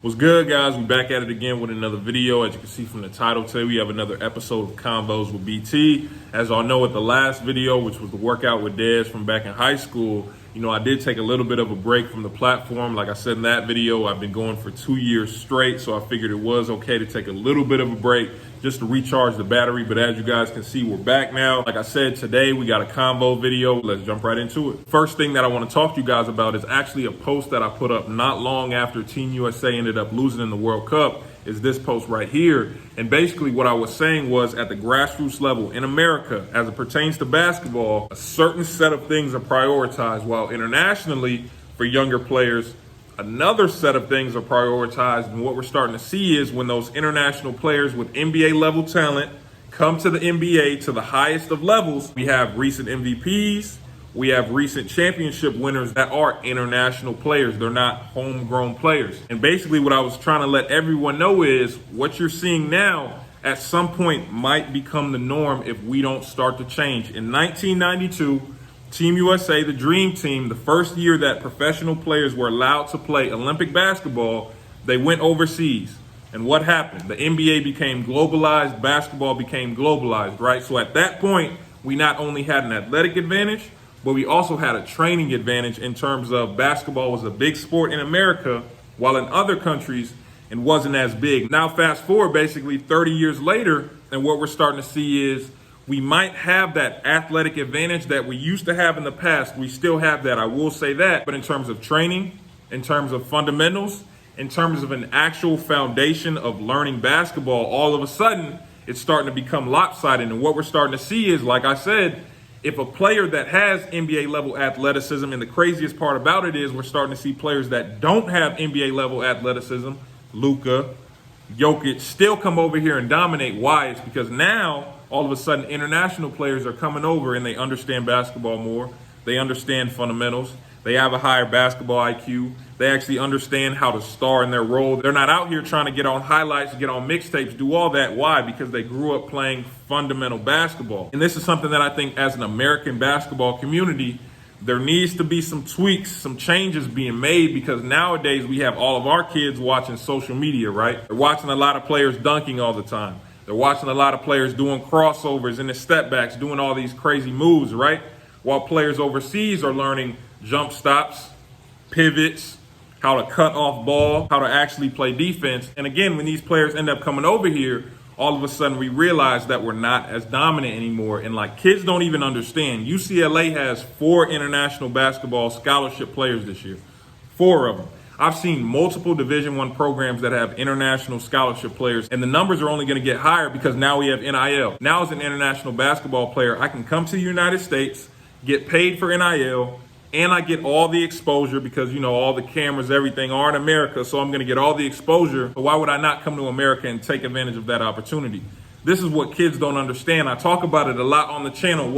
What's good, guys? We're back at it again with another video. As you can see from the title today, we have another episode of Convos with BT. As y'all know, at the last video, which was the workout with Dez from back in high school, I did take a little bit of a break from the platform. Like I said in that video, I've been going for 2 years straight, so I figured it was okay to take a little bit of a break just to recharge the battery. But as you guys can see, we're back now. Like I said, today we got a convo video. Let's jump right into it. First thing that I want to talk to you guys about is actually a post that I put up not long after Team USA ended up losing in the World Cup. Is this post right here. And basically what I was saying was, at the grassroots level in America, as it pertains to basketball, a certain set of things are prioritized, while internationally for younger players, another set of things are prioritized. And what we're starting to see is when those international players with NBA level talent come to the NBA to the highest of levels, we have recent MVPs, we have recent championship winners that are international players. They're not homegrown players. And basically what I was trying to let everyone know is what you're seeing now at some point might become the norm if we don't start to change. In 1992, Team USA, the Dream Team, the first year that professional players were allowed to play Olympic basketball, they went overseas. And what happened? The NBA became globalized, basketball became globalized, right? So at that point, we not only had an athletic advantage, but we also had a training advantage in terms of basketball was a big sport in America, while in other countries it wasn't as big. Now fast forward basically 30 years later, and what we're starting to see is we might have that athletic advantage that we used to have in the past. We still have that, I will say that. But in terms of training, in terms of fundamentals, in terms of an actual foundation of learning basketball, all of a sudden it's starting to become lopsided. And what we're starting to see is, like I said, if a player that has NBA level athleticism, and the craziest part about it is we're starting to see players that don't have NBA level athleticism, Luka, Jokic, still come over here and dominate. Why? It's because now all of a sudden international players are coming over and they understand basketball more. They understand fundamentals. They have a higher basketball IQ. They actually understand how to star in their role. They're not out here trying to get on highlights, get on mixtapes, do all that. Why? Because they grew up playing fundamental basketball. And this is something that I think as an American basketball community, there needs to be some tweaks, some changes being made, because nowadays we have all of our kids watching social media, right? They're watching a lot of players dunking all the time. They're watching a lot of players doing crossovers and the step backs, doing all these crazy moves, right? While players overseas are learning jump stops, pivots, how to cut off ball, how to actually play defense. And again, when these players end up coming over here, all of a sudden we realize that we're not as dominant anymore. And like, kids don't even understand. UCLA has 4 international basketball scholarship players this year, 4 of them. I've seen multiple Division I programs that have international scholarship players, and the numbers are only going to get higher because now we have NIL. Now as an international basketball player, I can come to the United States, get paid for NIL, and I get all the exposure because, all the cameras, everything are in America, so I'm going to get all the exposure. So why would I not come to America and take advantage of that opportunity? This is what kids don't understand. I talk about it a lot on the channel.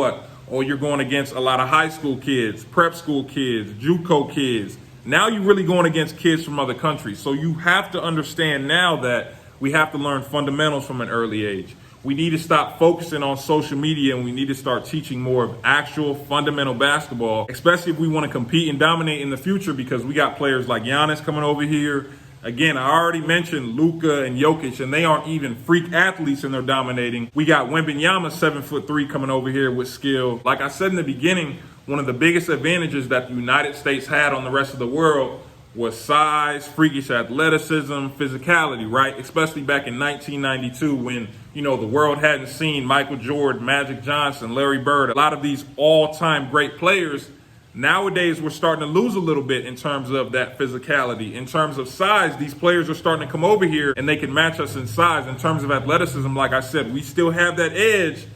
You're going against a lot of high school kids, prep school kids, JUCO kids. Now you're really going against kids from other countries. So you have to understand now that we have to learn fundamentals from an early age. We need to stop focusing on social media, and we need to start teaching more of actual fundamental basketball, especially if we want to compete and dominate in the future, because we got players like Giannis coming over here. Again, I already mentioned Luka and Jokic, and they aren't even freak athletes and they're dominating. We got Wembanyama, 7'3", coming over here with skill. Like I said in the beginning, one of the biggest advantages that the United States had on the rest of the world was size, freakish athleticism, physicality, right? Especially back in 1992 when, the world hadn't seen Michael Jordan, Magic Johnson, Larry Bird, a lot of these all-time great players. Nowadays, we're starting to lose a little bit in terms of that physicality. In terms of size, these players are starting to come over here and they can match us in size. In terms of athleticism, like I said, we still have that edge,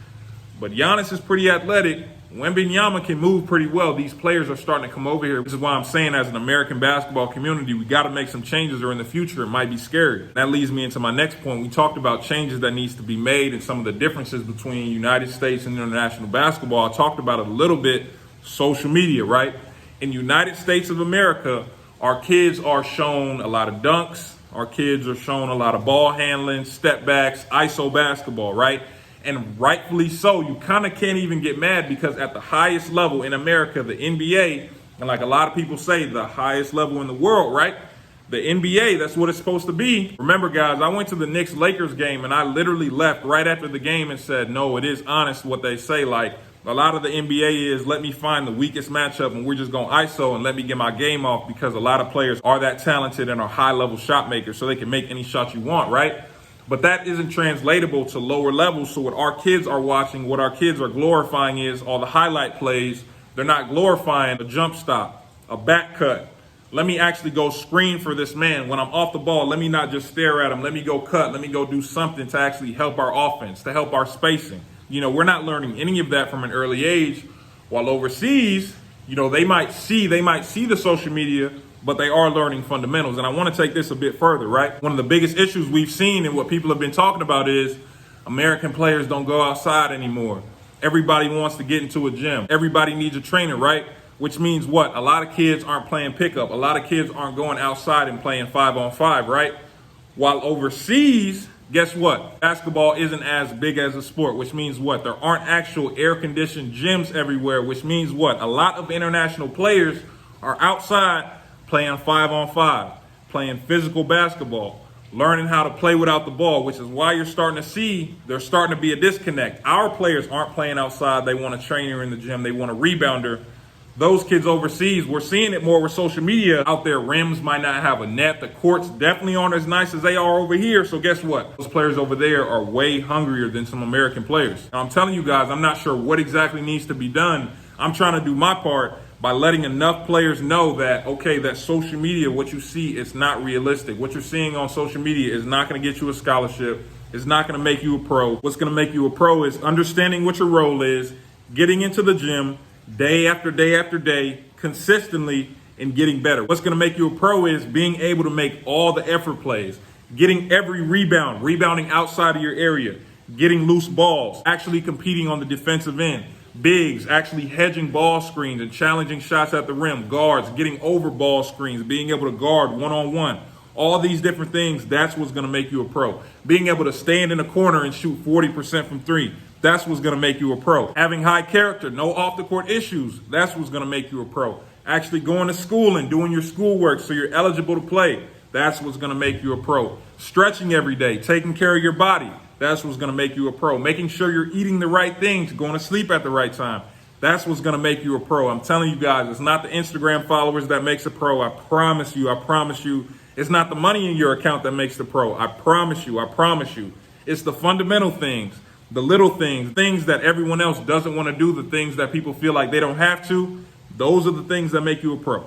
but Giannis is pretty athletic. Wembanyama can move pretty well. These players are starting to come over here. This is why I'm saying, as an American basketball community, we got to make some changes, or in the future it might be scary. That leads me into my next point. We talked about changes that needs to be made and some of the differences between United States and international basketball. I talked about it a little bit. Social media, right? In United States of America, our kids are shown a lot of dunks. Our kids are shown a lot of ball handling, step backs, ISO basketball, right? And rightfully so. You kind of can't even get mad, because at the highest level in America, the NBA, and like a lot of people say, the highest level in the world, right? The NBA, that's what it's supposed to be. Remember, guys, I went to the Knicks-Lakers game and I literally left right after the game and said, no, it is honest what they say. Like, a lot of the NBA is, let me find the weakest matchup and we're just going to ISO and let me get my game off, because a lot of players are that talented and are high-level shot makers, so they can make any shot you want, right? But that isn't translatable to lower levels. So what our kids are watching, what our kids are glorifying is all the highlight plays. They're not glorifying a jump stop, a back cut. Let me actually go screen for this man. When I'm off the ball, let me not just stare at him. Let me go cut. Let me go do something to actually help our offense, to help our spacing. You know, we're not learning any of that from an early age. While overseas, you know, they might see the social media, but they are learning fundamentals. And I want to take this a bit further, right? One of the biggest issues we've seen and what people have been talking about is American players don't go outside anymore. Everybody wants to get into a gym. Everybody needs a trainer, right? Which means what? A lot of kids aren't playing pickup. A lot of kids aren't going outside and playing 5-on-5, right? While overseas, guess what? Basketball isn't as big as a sport, which means what? There aren't actual air-conditioned gyms everywhere, which means what? A lot of international players are outside playing 5-on-5, playing physical basketball, learning how to play without the ball, which is why you're starting to see there's starting to be a disconnect. Our players aren't playing outside. They want a trainer in the gym. They want a rebounder. Those kids overseas, we're seeing it more with social media. Out there, rims might not have a net. The courts definitely aren't as nice as they are over here. So guess what? Those players over there are way hungrier than some American players. And I'm telling you guys, I'm not sure what exactly needs to be done. I'm trying to do my part by letting enough players know that, okay, that social media, what you see, it's not realistic. What you're seeing on social media is not going to get you a scholarship. It's not going to make you a pro. What's going to make you a pro is understanding what your role is, getting into the gym, day after day after day, consistently, and getting better. What's going to make you a pro is being able to make all the effort plays, getting every rebound, rebounding outside of your area, getting loose balls, actually competing on the defensive end, bigs, actually hedging ball screens and challenging shots at the rim, guards, getting over ball screens, being able to guard one-on-one. All these different things, that's what's going to make you a pro. Being able to stand in a corner and shoot 40% from three, that's what's going to make you a pro. Having high character, no off-the-court issues, that's what's going to make you a pro. Actually going to school and doing your schoolwork so you're eligible to play, that's what's going to make you a pro. Stretching every day, taking care of your body, that's what's going to make you a pro. Making sure you're eating the right things, going to sleep at the right time, that's what's going to make you a pro. I'm telling you guys, it's not the Instagram followers that makes a pro. I promise you. It's not the money in your account that makes the pro. I promise you. It's the fundamental things, the little things, things that everyone else doesn't want to do, the things that people feel like they don't have to. Those are the things that make you a pro.